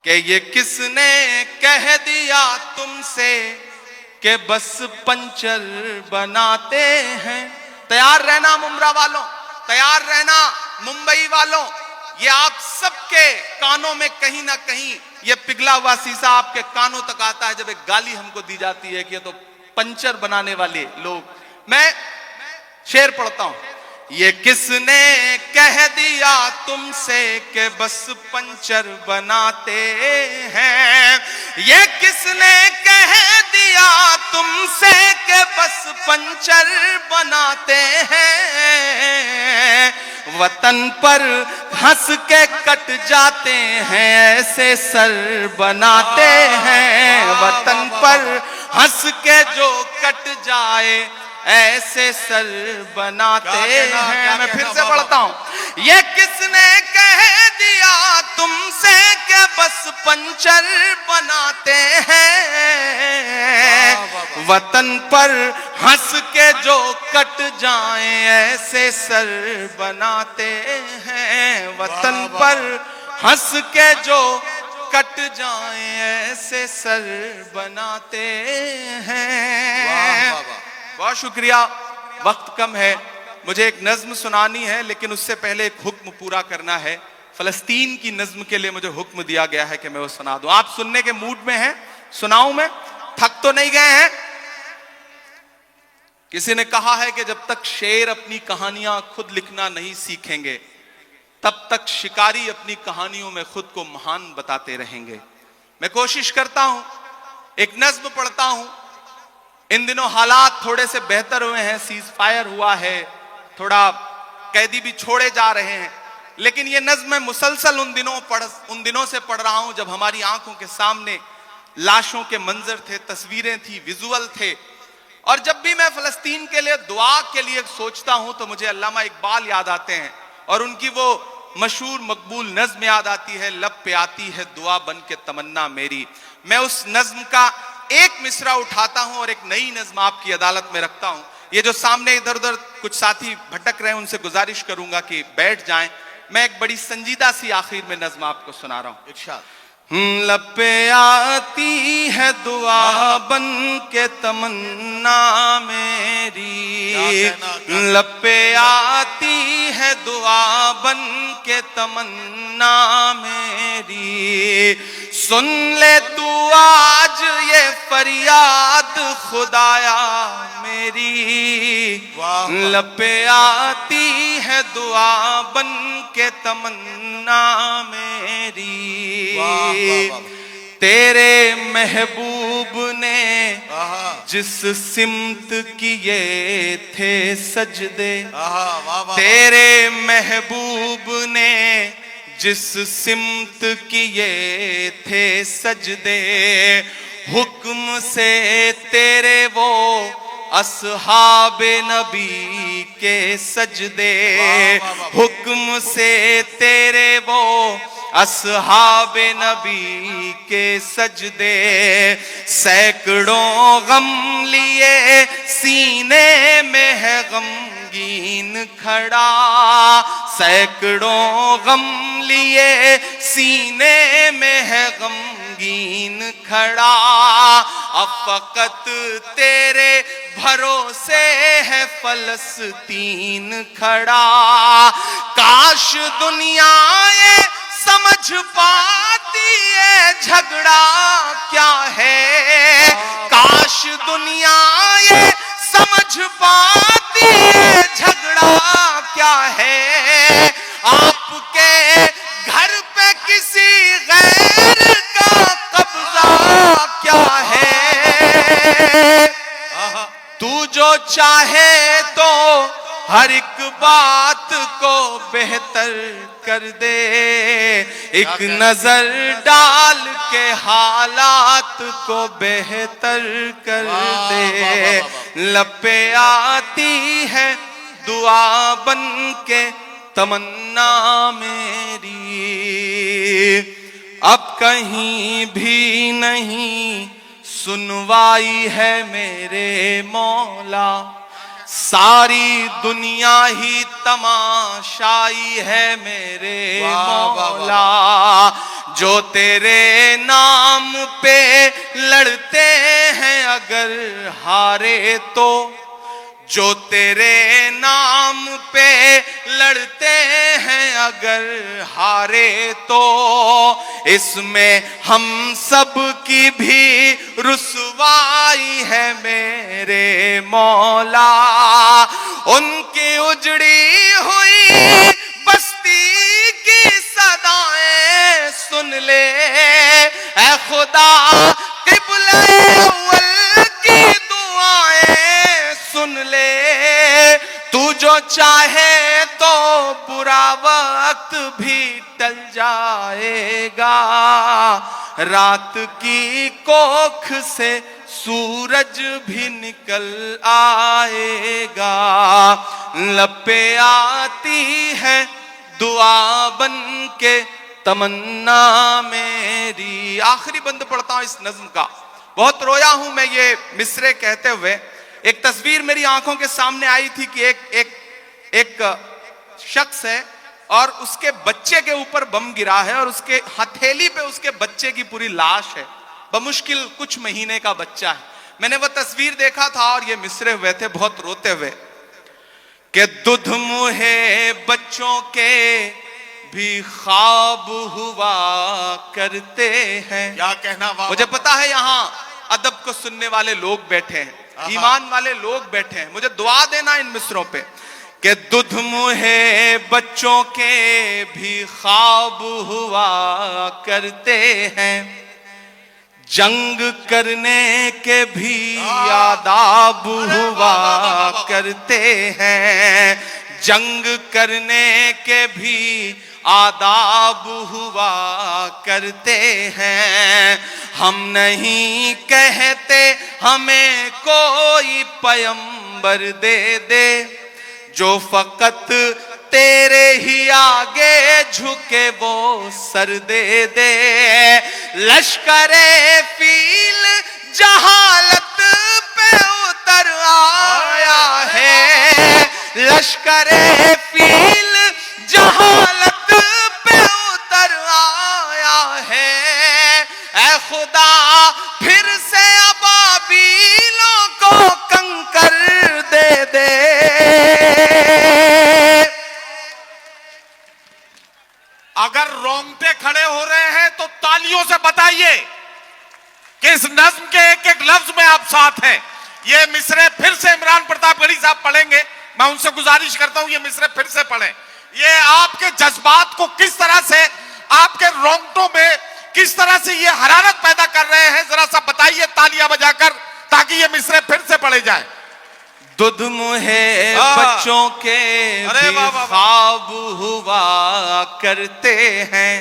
कि ये किसने कह दिया तुमसे कि बस पंचर बनाते हैं। तैयार रहना मुमरा वालों, तैयार रहना मुंबई वालों। ये आप सबके कानों में कहीं ना कहीं ये पिघला हुआ शीशा आपके कानों तक आता है जब एक गाली हमको दी जाती है कि ये तो पंचर बनाने वाले लोग। मैं शेर पढ़ता हूं। ये किसने कह दिया तुमसे कि बस पंचर बनाते हैं। ये किसने कह दिया तुमसे कि बस पंचर बनाते हैं। वतन पर हंस के कट जाते हैं ऐसे सर बनाते हैं। वतन पर हंस के जो कट जाए ऐसे सर बनाते हैं। मैं फिर से पढ़ता हूं। ये किसने कह दिया तुमसे कि बस पंचर बनाते हैं। वतन पर हंस के जो कट जाएं ऐसे सर बनाते हैं। वतन पर हंस के जो कट जाएं ऐसे सर बनाते हैं। बहुत शुक्रिया। वक्त कम है, मुझे एक नज्म सुनानी है लेकिन उससे पहले एक हुक्म पूरा करना है। फलस्तीन की नज्म के लिए मुझे हुक्म दिया गया है कि मैं वो सुना दूं। आप सुनने के मूड में हैं? सुनाऊं मैं? थक तो नहीं गए हैं? किसी ने कहा है कि जब तक शेर अपनी कहानियां खुद लिखना नहीं सीखेंगे तब तक शिकारी अपनी कहानियों में खुद को महान बताते रहेंगे। मैं कोशिश करता हूं, एक नज्म पढ़ता हूं। इन दिनों हालात थोड़े से बेहतर हुए हैं, सीज फायर हुआ है, थोड़ा कैदी भी छोड़े जा रहे हैं, लेकिन ये नज्म मैं मुसलसल उन दिनों से पढ़ रहा हूं जब हमारी आंखों के सामने लाशों के मंजर थे, तस्वीरें थी, विजुअल थे। और जब भी मैं फलस्तीन के लिए दुआ के लिए सोचता हूं तो मुझे अल्लामा इकबाल याद आते हैं और उनकी वो मशहूर मकबूल नज्म याद आती है, लब पे आती है दुआ बन के तमन्ना मेरी। मैं उस नज्म का एक मिसरा उठाता हूं और एक नई नज्म आपकी अदालत में रखता हूं। ये जो सामने इधर उधर कुछ साथी भटक रहे हैं उनसे गुजारिश करूंगा कि बैठ जाएं। मैं एक बड़ी संजीदा सी आखिर में नज्म आपको सुना रहा हूं। इरशाद। लब पे आती है दुआ बन के तमन्ना मेरी। लब पे आती है दुआ बन के तमन्ना मेरी। सुन ले तू आज ये फरियाद खुदाया मेरी। लब पे आती है दुआ बन के तमन्ना मेरी। तेरे महबूब ने जिस सिमत किए थे सजदे। तेरे महबूब ने जिस सिमत किए थे सजदे। हुक्म से तेरे वो अस्हाबे नबी के सजदे। हुक्म से तेरे वो अस्हाबे नबी के सजदे। सैकड़ों गम लिए सीने में है गमगीन खड़ा। सैकड़ों गम लिए सीने में है गमगीन खड़ा। अब फकत तेरे भरोसे है फलस्तीन खड़ा। काश दुनिया ये समझ पाती है झगड़ा क्या है। काश दुनिया ये समझ पाती है झगड़ा क्या है। आपके घर पे किसी गैर का कब्जा क्या है। तू जो चाहे तो हर एक बात को बेहतर कर दे। एक नजर डाल के हालात को बेहतर कर दे। लब पे आती है दुआ बन के तमन्ना मेरी। अब कहीं भी नहीं सुनवाई है मेरे मौला। सारी दुनिया ही तमाशाई है मेरे मौला, जो तेरे नाम पे लड़ते हैं अगर हारे तो, जो तेरे नाम पे लड़ते हैं अगर हारे तो, इसमें हम सब की भी रुसवाई है मेरे मौला। उनकी उजड़ी हुई बस्ती की सदाएं सुन ले ऐ खुदा, क़िबला अव्वल की दुआएं सुन ले, तू जो चाहे तो बुरा वक्त भी टल जाएगा, रात की कोख से सूरज भी निकल आएगा, लपे आती है दुआ बन के तमन्ना मेरी। आखिरी बंद पढ़ता हूं इस नज्म का। बहुत रोया हूं मैं ये मिसरे कहते हुए। एक तस्वीर मेरी आंखों के सामने आई थी कि एक शख्स है और उसके बच्चे के ऊपर बम गिरा है और उसके हथेली पे उसके बच्चे की पूरी लाश है, बमुश्किल कुछ महीने का बच्चा है। मैंने वो तस्वीर देखा था और ये मिसरे हुए थे बहुत रोते हुए कि दुध मुहे बच्चों के भी ख्वाब हुआ करते हैं। क्या कहना, मुझे पता है यहाँ अदब को सुनने वाले लोग बैठे हैं, ईमान वाले लोग बैठे हैं, मुझे दुआ देना इन मिसरों पे कि दुध मुहे बच्चों के भी ख्वाब हुआ करते हैं, जंग करने के भी आदाब हुआ करते हैं, जंग करने के भी आदाब हुआ करते हैं। हम नहीं कहते हमें कोई पैगंबर दे दे, जो फकत तेरे ही आगे झुके वो सर दे दे। लश्करे फील जहालत पे उतर आया है, लश्करे फील जहालत पे उतर आया है, ऐ खुदा फिर से अबाबीलों को कंकर दे दे। अगर रोंगटे खड़े हो रहे हैं तो तालियों से बताइए कि इस नज्म के एक एक लफ्ज में आप साथ हैं। ये मिसरे फिर से इमरान प्रतापगढ़ी साहब पढ़ेंगे, मैं उनसे गुजारिश करता हूं ये मिसरे फिर से पढ़ें। ये आपके जज्बात को किस तरह से, आपके रोंगटों में किस तरह से ये हरारत पैदा कर रहे हैं, जरा सा बताइए तालियां बजाकर, ताकि ये मिसरे फिर से पढ़े जाए। दुध मुहे बच्चों के भी ख्वाब हुआ करते हैं,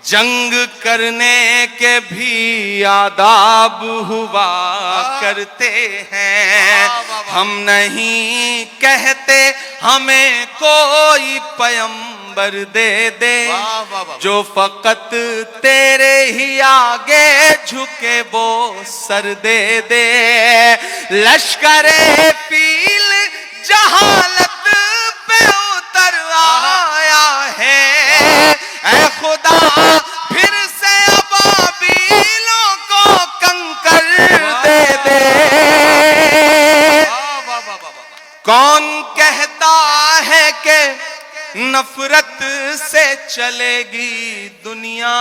जंग करने के भी आदाब हुआ करते हैं। हम नहीं कहते हमें कोई पैगंबर दे दे, जो फकत तेरे ही आगे झुके वो सर दे दे। लश्करे फील जहालत पे उतर आया है, ऐ खुदा फिर से अबाबीलों को कंकर दे दे। कौन कहता है कि नफरत से चलेगी दुनिया,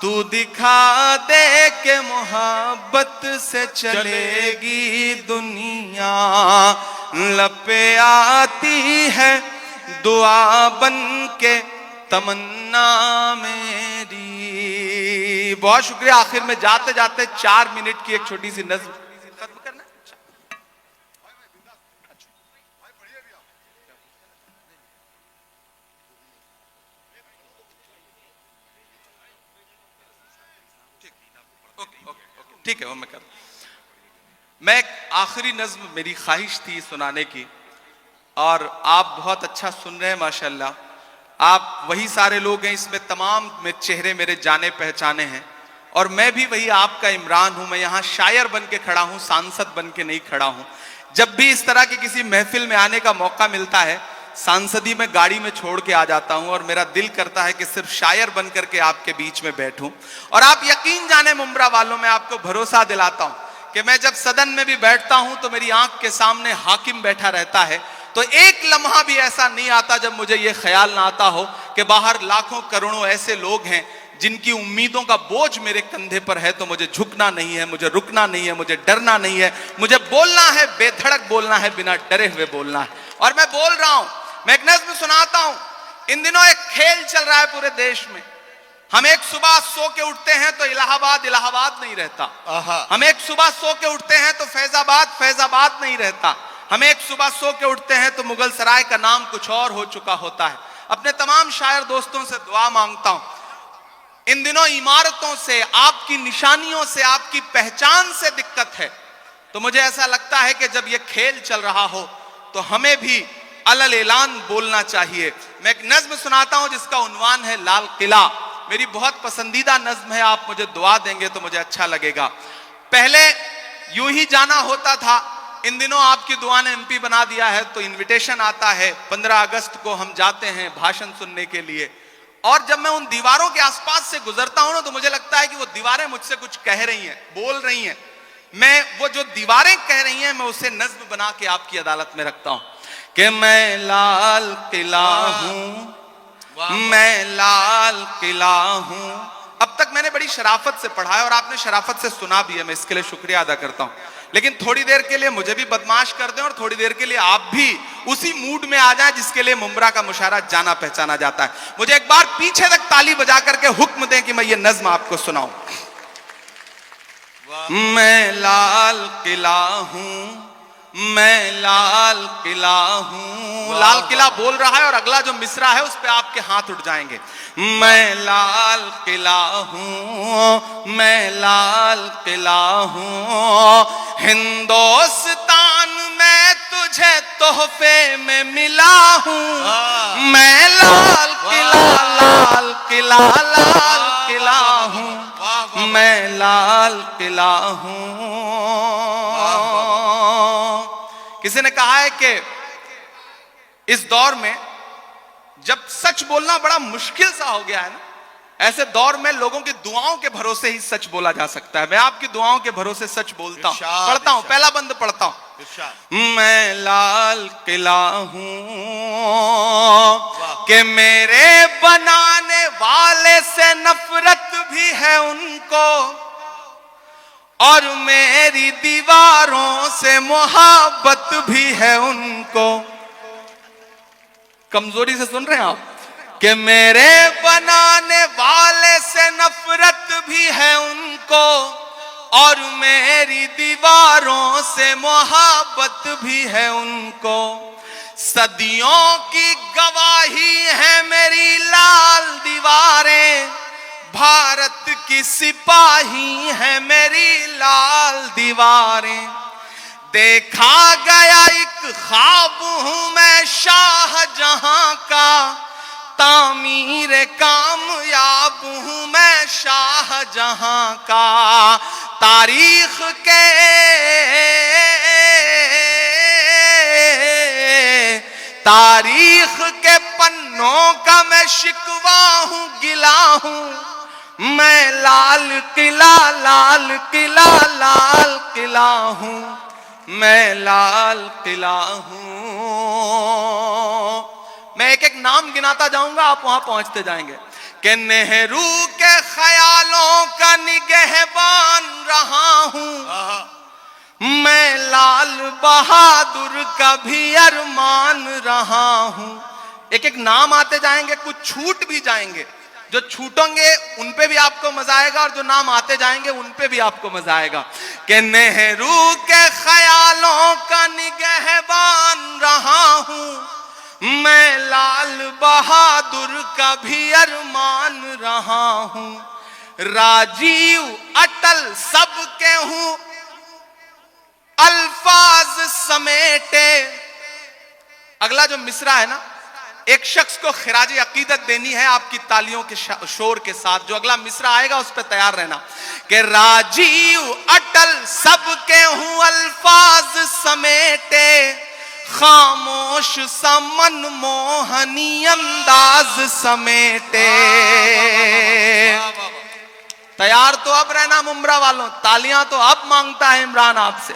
तू दिखा दे के मोहब्बत से चलेगी दुनिया। लपे आती है दुआ बन के तमन्ना मेरी। बहुत शुक्रिया। आखिर में जाते जाते 4 मिनट की एक छोटी सी नज्म खत्म करना। ठीक है, वो मैं कर। मैं आखिरी नज्म मेरी ख्वाहिश थी सुनाने की, और आप बहुत अच्छा सुन रहे हैं माशाल्लाह। आप वही सारे लोग हैं, इसमें तमाम में चेहरे मेरे जाने पहचाने हैं, और मैं भी वही आपका इमरान हूं। मैं यहाँ शायर बन के खड़ा हूं, सांसद बन के नहीं खड़ा हूं। जब भी इस तरह की किसी महफिल में आने का मौका मिलता है, सांसदी में गाड़ी में छोड़ के आ जाता हूं और मेरा दिल करता है कि सिर्फ शायर बन करके आपके बीच में बैठूं। और आप यकीन जाने मुंब्रा वालों, मैं आपको भरोसा दिलाता हूं कि मैं जब सदन में भी बैठता हूं तो मेरी आंख के सामने हाकिम बैठा रहता है, तो एक लम्हा भी ऐसा नहीं आता जब मुझे यह ख्याल ना आता हो कि बाहर लाखों करोड़ों ऐसे लोग हैं जिनकी उम्मीदों का बोझ मेरे कंधे पर है, तो मुझे झुकना नहीं है, मुझे रुकना नहीं है, मुझे डरना नहीं है, मुझे बोलना है, बेधड़क बोलना है, बिना डरे हुए बोलना है। और मैं बोल रहा हूं, मैं एक नज़्म सुनाता हूं। इन दिनों एक खेल चल रहा है पूरे देश में। हम एक सुबह सो के उठते हैं तो इलाहाबाद इलाहाबाद नहीं रहता। हम एक सुबह सो के उठते हैं तो फैजाबाद फैजाबाद नहीं रहता। हम एक सुबह सो के उठते हैं तो मुगल सराय का नाम कुछ और हो चुका होता है। अपने तमाम शायर दोस्तों से दुआ मांगता हूं, इन दिनों इमारतों से, आपकी निशानियों से, आपकी पहचान से दिक्कत है, तो मुझे ऐसा लगता है कि जब यह खेल चल रहा हो तो हमें भी अलल ऐलान बोलना चाहिए। मैं एक नज्म सुनाता हूं जिसका उन्वान है लाल किला। मेरी बहुत पसंदीदा नज्म है, आप मुझे दुआ देंगे तो मुझे अच्छा लगेगा। पहले यूं ही जाना होता था, इन दिनों आपकी दुआ ने एमपी बना दिया है, तो इनविटेशन आता है, 15 अगस्त को हम जाते हैं भाषण सुनने के लिए। और जब मैं उन दीवारों के आसपास से गुजरता हूं ना, तो मुझे लगता है कि वो दीवारें मुझसे कुछ कह रही हैं, बोल रही हैं। मैं वो जो दीवारें कह रही हैं, मैं उसे नज्म बना के आपकी अदालत में रखता हूं कि मैं लाल किला हूं, मैं लाल किला हूं। अब तक मैंने बड़ी शराफत से पढ़ा है और आपने शराफत से सुना भी है, मैं इसके लिए शुक्रिया अदा करता हूं। लेकिन थोड़ी देर के लिए मुझे भी बदमाश कर दें और थोड़ी देर के लिए आप भी उसी मूड में आ जाएं जिसके लिए मुंब्रा का मुशायरा जाना पहचाना जाता है। मुझे एक बार पीछे तक ताली बजा करके हुक्म दें कि मैं ये नज्म आपको सुनाऊं। मैं लाल किला हूं, मैं लाल किला हूं। लाल किला बोल रहा है और अगला जो मिसरा है उस पे आपके हाथ उठ जाएंगे। मैं लाल किला हूं, मैं लाल किला हूं, हिंदुस्तान में तुझे तोहफे में मिला हूं। मैं लाल किला, लाल किला, लाल किला हूं, मैं लाल किला हूं। किसी ने कहा है कि इस दौर में जब सच बोलना बड़ा मुश्किल सा हो गया है ना, ऐसे दौर में लोगों की दुआओं के भरोसे ही सच बोला जा सकता है। मैं आपकी दुआओं के भरोसे सच बोलता हूं, पढ़ता हूं, पहला बंद पढ़ता हूं। मैं लाल किला हूं कि मेरे बनाने वाले से नफरत भी है उनको, और मेरी दीवारों से मोहब्बत भी है उनको। कमजोरी से सुन रहे हैं आप? कि मेरे बनाने वाले से नफरत भी है उनको, और मेरी दीवारों से मोहब्बत भी है उनको। सदियों की गवाही है मेरी लाल दीवारें, भारत की सिपाही है मेरी लाल दीवारें। देखा गया एक ख्वाब हूं मैं शाहजहां का, तामीर कामयाब हूं मैं शाहजहां का। तारीख के पन्नों का मैं शिकवा हूं, गिला हूं। मैं लाल किला, लाल किला, लाल किला हूं, मैं लाल किला हूं। मैं एक एक नाम गिनाता जाऊंगा, आप वहां पहुंचते जाएंगे। कि नेहरू के ख्यालों का निगहबान रहा हूं, मैं लाल बहादुर का भी अरमान रहा हूं। एक एक नाम आते जाएंगे, कुछ छूट भी जाएंगे। जो छूटेंगे उन पे भी आपको मजा आएगा और जो नाम आते जाएंगे उन पे भी आपको मजा आएगा। कि नेहरू के ख्यालों का निगहबान रहा हूं, मैं लाल बहादुर का भी अरमान रहा हूं। राजीव अटल सबके हूं, अल्फाज समेटे। अगला जो मिसरा है ना, एक शख्स को खिराज अकीदत देनी है आपकी तालियों के शोर के साथ। जो अगला मिसरा आएगा उस पर तैयार रहना कि राजीव अटल सबके हूं अल्फाज समेटे, खामोश समन मोहनी अंदाज समेटे। तैयार तो अब रहना मुमरा वालों, तालियां तो अब मांगता है इमरान आपसे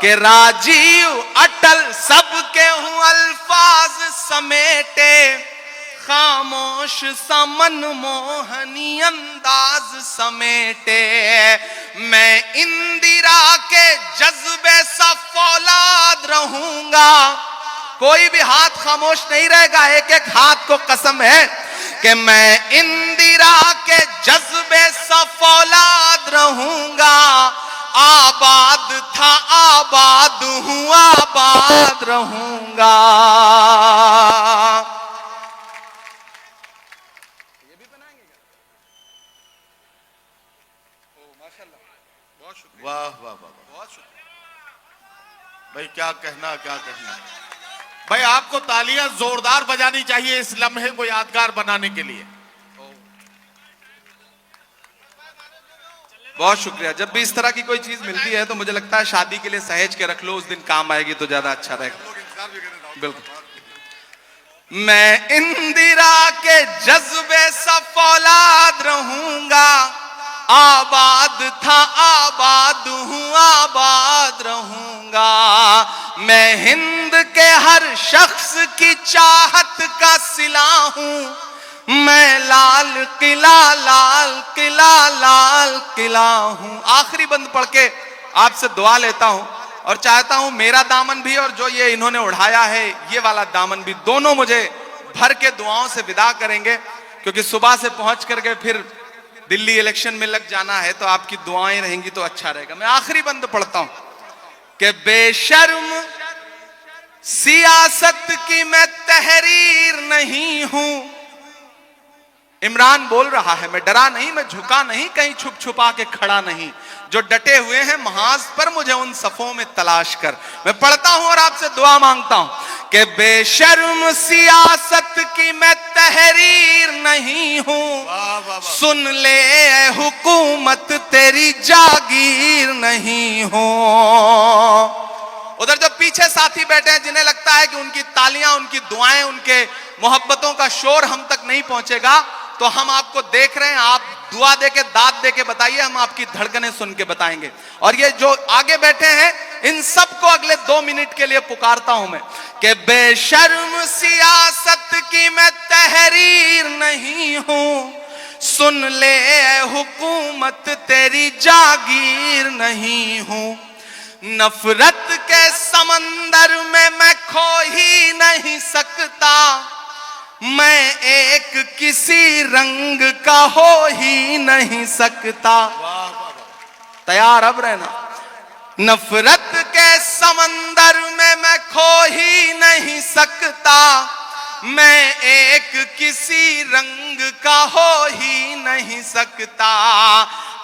कि राजीव अटल सबके हूं अल्फाज समेटे, खामोश समन मोहनी अंदाज समेटे। मैं इंदिरा के जज्बे सा फौलाद रहूंगा, कोई भी हाथ खामोश नहीं रहेगा, एक एक हाथ को कसम है कि मैं इंदिरा के जज्बे सा फौलाद रहूंगा। आबाद था आबाद हूं आबाद रहूंगा। ये भी बनाएंगे क्या? ओ माशाल्लाह, बहुत शुक्रिया। वाह वाह वाह, बहुत शुक्रिया भाई क्या कहना क्या कहना। भाई आपको तालियां जोरदार बजानी चाहिए इस लम्हे को यादगार बनाने के लिए। बहुत शुक्रिया। जब भी इस तरह की कोई चीज मिलती है तो मुझे लगता है शादी के लिए सहेज के रख लो, उस दिन काम आएगी तो ज्यादा अच्छा रहेगा। बिल्कुल। मैं इंदिरा के जज्बे सा फौलाद रहूंगा, आबाद था आबाद हूं आबाद रहूंगा। मैं हिंद के हर शख्स की चाहत का सिला हूं, मैं लाल किला लाल किला लाल किला हूं। आखिरी बंद पढ़ के आपसे दुआ लेता हूं और चाहता हूं मेरा दामन भी और जो ये इन्होंने उठाया है ये वाला दामन भी, दोनों मुझे भर के दुआओं से विदा करेंगे, क्योंकि सुबह से पहुंच करके फिर दिल्ली इलेक्शन में लग जाना है, तो आपकी दुआएं रहेंगी तो अच्छा रहेगा। मैं आखिरी बंद पढ़ता हूं कि बेशर्म सियासत की मैं तहरीर नहीं हूं। इमरान बोल रहा है, मैं डरा नहीं, मैं झुका नहीं, कहीं छुप छुपा के खड़ा नहीं। जो डटे हुए हैं महाज पर मुझे उन सफों में तलाश कर। मैं पढ़ता हूं और आपसे दुआ मांगता हूं कि बेशर्म सियासत की मैं तहरीर नहीं हूं, सुन ले हुकूमत तेरी जागीर नहीं हूं। उधर जो पीछे साथी बैठे हैं जिन्हें लगता है कि उनकी तालियां, उनकी दुआएं, उनके मोहब्बतों का शोर हम तक नहीं पहुंचेगा, तो हम आपको देख रहे हैं, आप दुआ देके दाद देके बताइए, हम आपकी धड़कनें सुन के बताएंगे। और ये जो आगे बैठे हैं इन सबको अगले 2 मिनट के लिए पुकारता हूं मैं कि बेशर्म सियासत की मैं तहरीर नहीं हूं, सुन ले हुकूमत तेरी जागीर नहीं हूं। नफरत के समंदर में मैं खो ही नहीं सकता, मैं एक किसी रंग का हो ही नहीं सकता। तैयार अब रहना। नफरत के समंदर में मैं खो ही नहीं सकता, मैं एक किसी रंग का हो ही नहीं सकता।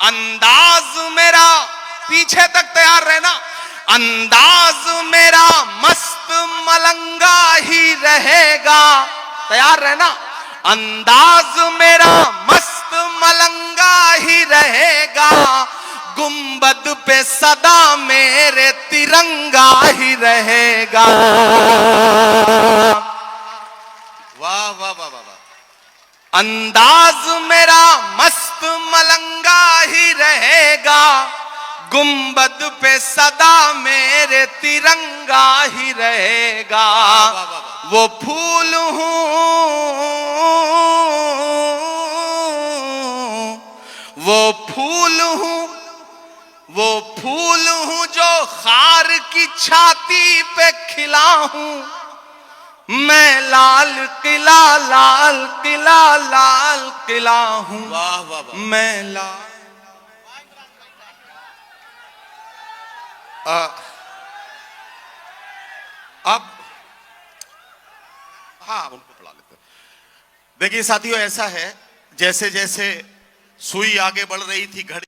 अंदाज मेरा, पीछे तक तैयार रहना, अंदाज मेरा मस्त मलंगा ही रहेगा। तैयार रहना। अंदाज मेरा मस्त मलंगा ही रहेगा, गुंबद पे सदा मेरे तिरंगा ही रहेगा। वाह वाह वाह वाह। अंदाज मेरा मस्त मलंगा ही रहेगा, गुंबद पे सदा मेरे तिरंगा ही रहेगा। वो फूल हूं, वो फूल हूं, वो फूल हूं जो खार की छाती पे खिला हूं, मैं लाल किला लाल किला लाल किला हूं। वाह वाह वाह। मैं लाल अब हाँ उनको पढ़ा लेते। देखिए साथियों, ऐसा है जैसे जैसे सुई आगे बढ़ रही थी घड़ी